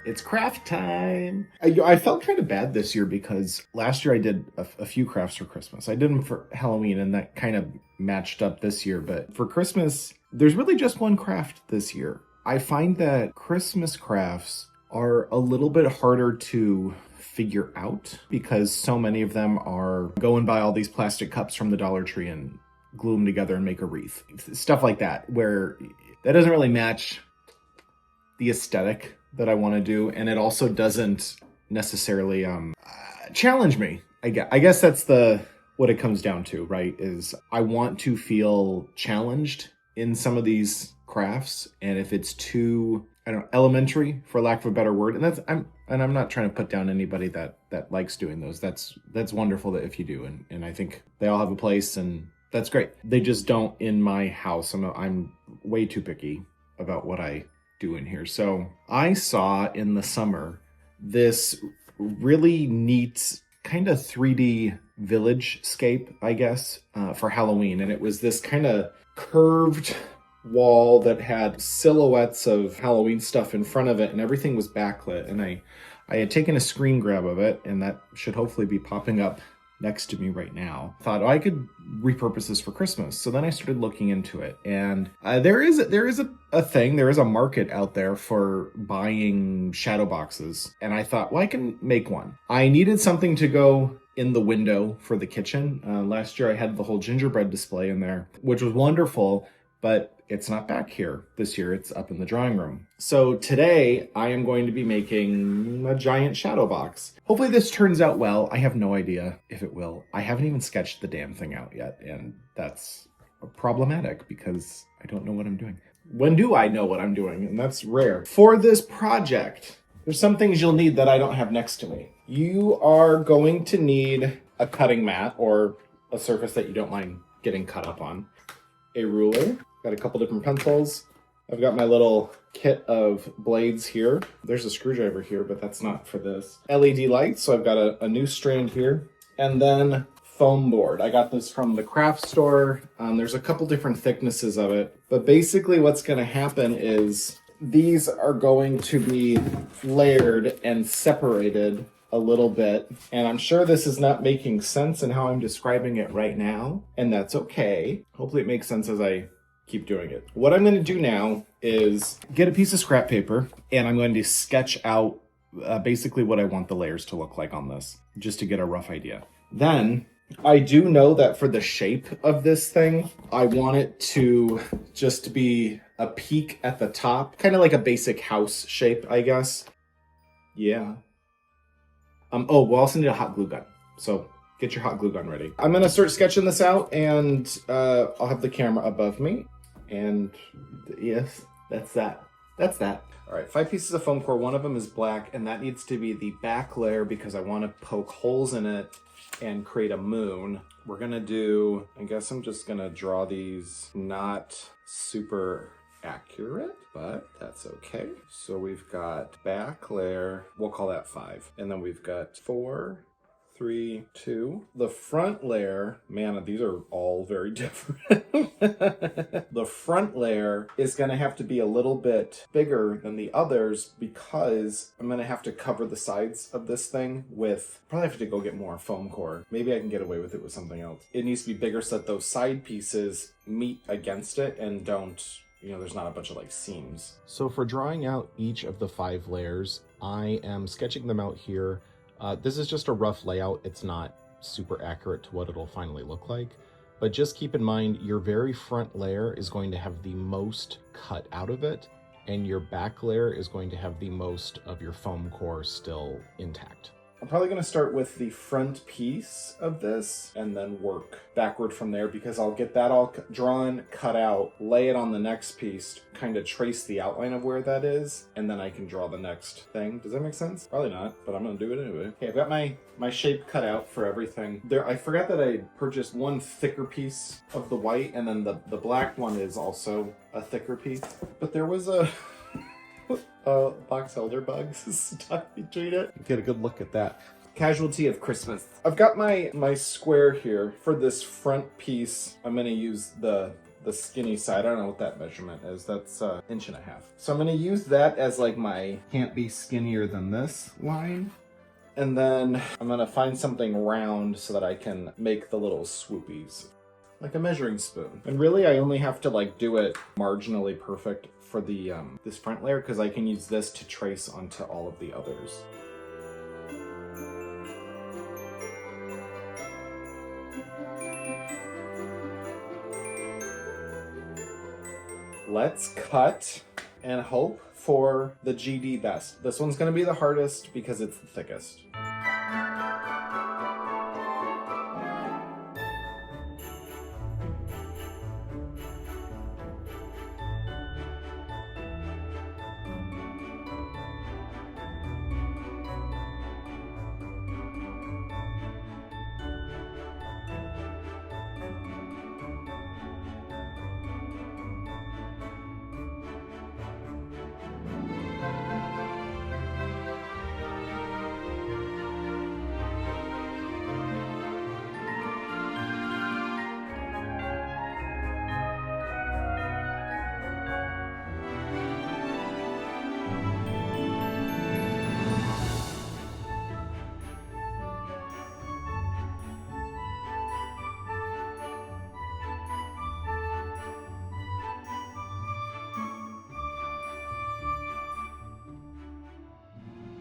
It's craft time. I felt kind of bad this year because last year I did a few crafts for Christmas. I did them for Halloween and that kind of matched up this year. But for Christmas, there's really just one craft this year. I find that Christmas crafts are a little bit harder to figure out because so many of them are go and buy all these plastic cups from the Dollar Tree and glue them together and make a wreath. Stuff like that, where that doesn't really match the aesthetic that I want to do, and it also doesn't necessarily challenge me. I guess that's what it comes down to, right? Is I want to feel challenged in some of these crafts, and if it's too, I don't know, elementary, for lack of a better word, and I'm not trying to put down anybody that likes doing those. That's wonderful that if you do, and I think they all have a place, and that's great. They just don't in my house. I'm way too picky about what I do in here. So I saw in the summer this really neat kind of 3D village scape, I guess, for Halloween. And it was this kind of curved wall that had silhouettes of Halloween stuff in front of it, and everything was backlit. And I had taken a screen grab of it, and that should hopefully be popping up next to me right now. Thought, I could repurpose this for Christmas. So then I started looking into it, and there is a market out there for buying shadow boxes. And I thought, well, I can make one. I needed something to go in the window for the kitchen. Last year I had the whole gingerbread display in there, which was wonderful, but it's not back here this year. It's up in the drawing room. So today I am going to be making a giant shadow box. Hopefully this turns out well. I have no idea if it will. I haven't even sketched the damn thing out yet, and that's problematic because I don't know what I'm doing. When do I know what I'm doing? And that's rare. For this project, there's some things you'll need that I don't have next to me. You are going to need a cutting mat or a surface that you don't mind getting cut up on. A ruler. Got a couple different pencils. I've got my little kit of blades here. There's a screwdriver here, but that's not for this. LED lights, so I've got a new strand here. And then foam board. I got this from the craft store. There's a couple different thicknesses of it. But basically what's going to happen is these are going to be layered and separated a little bit. And I'm sure this is not making sense in how I'm describing it right now. And that's okay. Hopefully it makes sense as I keep doing it. What I'm going to do now is get a piece of scrap paper, and I'm going to sketch out basically what I want the layers to look like on this, just to get a rough idea. Then I do know that for the shape of this thing, I want it to just be a peak at the top, kind of like a basic house shape, I guess. Yeah. Oh, we'll also need a hot glue gun. So get your hot glue gun ready. I'm going to start sketching this out, and I'll have the camera above me. And yes, that's that. That's that. All right, 5 pieces of foam core. One of them is black, and that needs to be the back layer because I want to poke holes in it and create a moon. We're going to do, I guess I'm just going to draw these not super accurate, but that's okay. So we've got back layer, we'll call that 5. And then we've got 4, 3, 2. The front layer, man, these are all very different. The front layer is going to have to be a little bit bigger than the others because I'm going to have to cover the sides of this thing with, probably have to go get more foam core. Maybe I can get away with it with something else. It needs to be bigger so that those side pieces meet against it and don't, there's not a bunch of like seams. So for drawing out each of the 5 layers, I am sketching them out here. This is just a rough layout. It's not super accurate to what it'll finally look like, but just keep in mind your very front layer is going to have the most cut out of it, and your back layer is going to have the most of your foam core still intact. I'm probably going to start with the front piece of this and then work backward from there because I'll get that all drawn, cut out, lay it on the next piece, kind of trace the outline of where that is, and then I can draw the next thing. Does that make sense? Probably not, but I'm going to do it anyway. Okay, I've got my shape cut out for everything. I forgot that I purchased one thicker piece of the white, and then the black one is also a thicker piece. But there was a box elder bugs stuck between it. Get a good look at that. Casualty of Christmas. I've got my square here. For this front piece, I'm going to use the the skinny side. I don't know what that measurement is. That's 1.5 inches. So I'm gonna use that as like my can't be skinnier than this line. And then I'm gonna find something round so that I can make the little swoopies. Like a measuring spoon. And really I only have to like do it marginally perfect for the this front layer, because I can use this to trace onto all of the others. Let's cut and hope for the GD best. This one's gonna be the hardest because it's the thickest.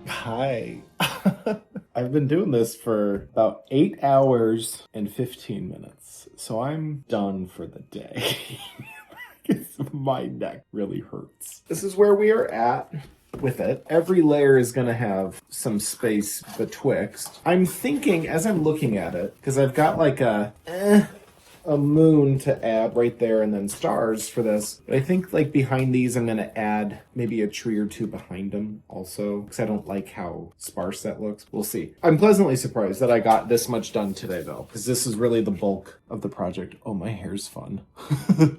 Hi. I've been doing this for about 8 hours and 15 minutes, so I'm done for the day. My neck really hurts. This is where we are at with it. Every layer is going to have some space betwixt. I'm thinking, as I'm looking at it, because I've got like a moon to add right there and then stars for this. But I think like behind these, I'm going to add maybe a tree or two behind them also, because I don't like how sparse that looks. We'll see. I'm pleasantly surprised that I got this much done today though, because this is really the bulk of the project. Oh, my hair's fun.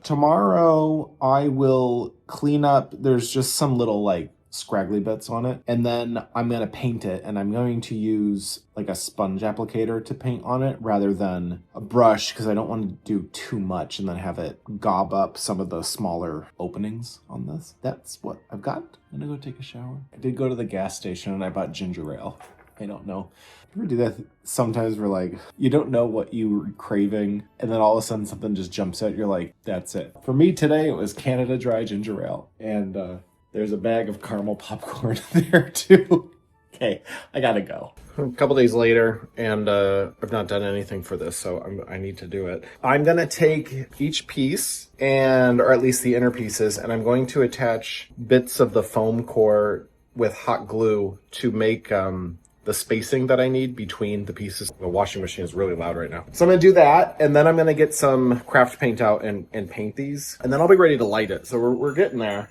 Tomorrow I will clean up. There's just some little like scraggly bits on it, and then I'm going to paint it, and I'm going to use like a sponge applicator to paint on it rather than a brush, because I don't want to do too much and then have it gob up some of the smaller openings on this. That's what I've got. I'm gonna go take a shower. I did go to the gas station and I bought ginger ale. I don't know. You ever do that sometimes where like you don't know what you were craving and then all of a sudden something just jumps out, you're like, that's it. For me today it was Canada Dry ginger ale, and there's a bag of caramel popcorn there too. Okay, I gotta go. A couple days later, and I've not done anything for this, so I need to do it. I'm gonna take each piece, or at least the inner pieces, and I'm going to attach bits of the foam core with hot glue to make the spacing that I need between the pieces. The washing machine is really loud right now. So I'm gonna do that, and then I'm gonna get some craft paint out and paint these, and then I'll be ready to light it. So we're getting there.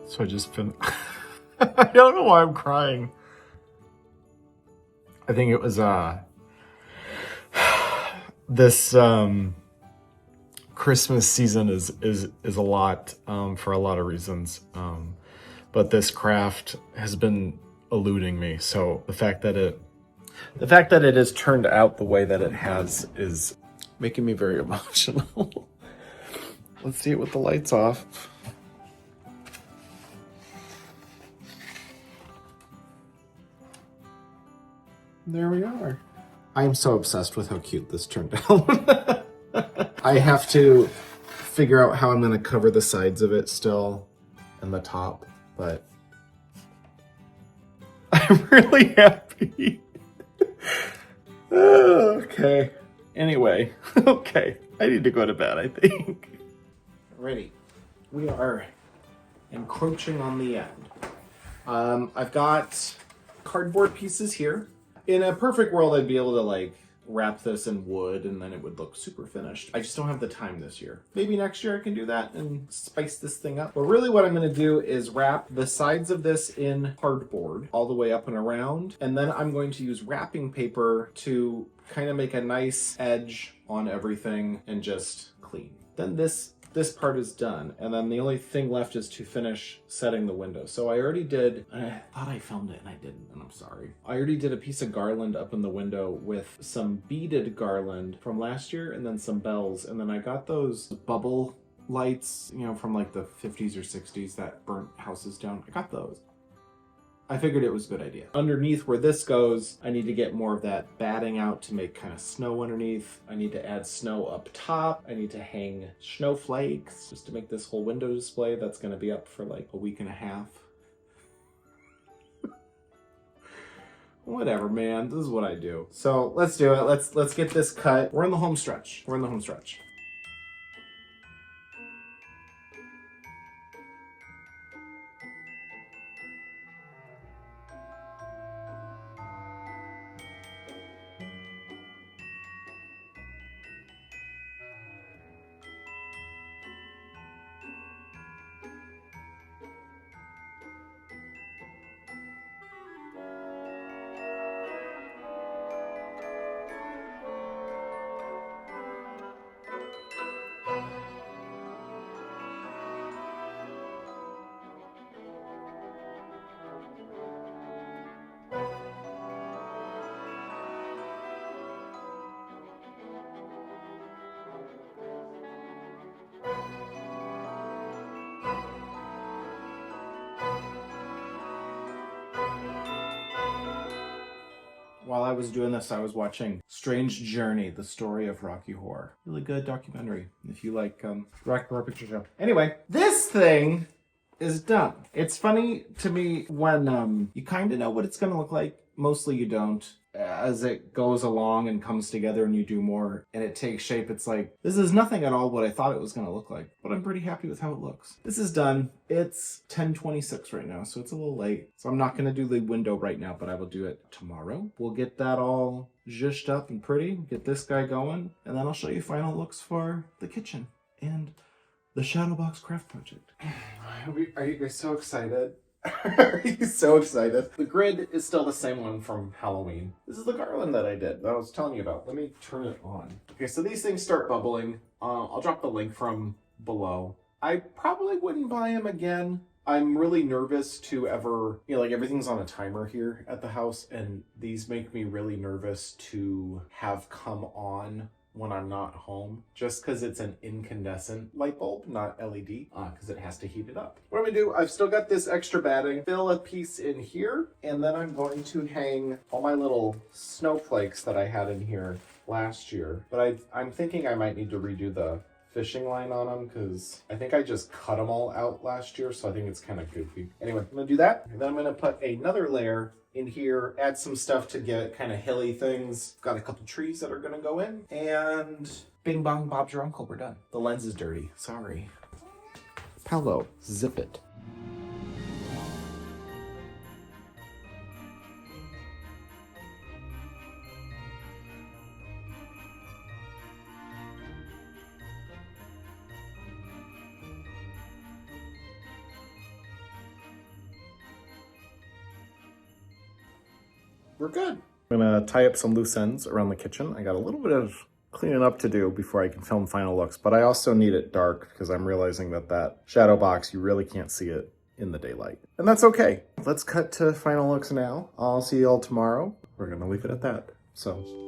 So I just been, I don't know why I'm crying. I think it was, this, Christmas season is a lot, for a lot of reasons. But this craft has been eluding me. So the fact that it has turned out the way that it has is making me very emotional. Let's see it with the lights off. There we are. I'm so obsessed with how cute this turned out. I have to figure out how I'm going to cover the sides of it still and the top, but I'm really happy. Okay. Anyway, okay. I need to go to bed, I think. Ready. We are encroaching on the end. I've got cardboard pieces here. In a perfect world, I'd be able to like wrap this in wood and then it would look super finished. I just don't have the time this year. Maybe next year I can do that and spice this thing up. But really what I'm gonna do is wrap the sides of this in cardboard all the way up and around. And then I'm going to use wrapping paper to kind of make a nice edge on everything and just clean. Then this part is done, and then the only thing left is to finish setting the window. So I already did, I thought I filmed it and I didn't, and I'm sorry. I already did a piece of garland up in the window with some beaded garland from last year and then some bells, and then I got those bubble lights, you know, from like the 50s or 60s that burnt houses down. I got those. I figured it was a good idea. Underneath where this goes, I need to get more of that batting out to make kind of snow underneath. I need to add snow up top. I need to hang snowflakes just to make this whole window display that's gonna be up for like a week and a half. Whatever, man, this is what I do. So let's do it. Let's get this cut. We're in the home stretch. We're in the home stretch. While I was doing this, I was watching Strange Journey, the story of Rocky Horror. Really good documentary, if you like Rocky Horror Picture Show. Anyway, this thing is done. It's funny to me when you kind of know what it's going to look like. Mostly you don't. As it goes along and comes together and you do more and it takes shape, it's like, this is nothing at all what I thought it was going to look like. But I'm pretty happy with how it looks. This is done. It's 10:26 right now, so it's a little late. So I'm not going to do the window right now, but I will do it tomorrow. We'll get that all zhushed up and pretty, get this guy going, and then I'll show you final looks for the kitchen and the shadowbox craft project. Are you guys so excited? Are you so excited? The grid is still the same one from Halloween. This is the garland that I did, that I was telling you about. Let me turn it on. Okay, so these things start bubbling. I'll drop the link from below. I probably wouldn't buy them again. I'm really nervous to ever, you know, like everything's on a timer here at the house, and these make me really nervous to have come on when I'm not home, just because it's an incandescent light bulb, not LED, because it has to heat it up. What I'm gonna do, I've still got this extra batting, fill a piece in here, and then I'm going to hang all my little snowflakes that I had in here last year. But I'm thinking I might need to redo the fishing line on them because I think I just cut them all out last year, so I think it's kind of goofy. Anyway, I'm gonna do that, and then I'm gonna put another layer in here, add some stuff to get kind of hilly things. Got a couple trees that are gonna go in, and bing bong, Bob's your uncle, we're done. The lens is dirty, sorry. Paolo, zip it. We're good. I'm gonna tie up some loose ends around the kitchen. I got a little bit of cleaning up to do before I can film final looks, but I also need it dark because I'm realizing that shadow box, you really can't see it in the daylight. And that's okay. Let's cut to final looks now. I'll see you all tomorrow. We're gonna leave it at that. So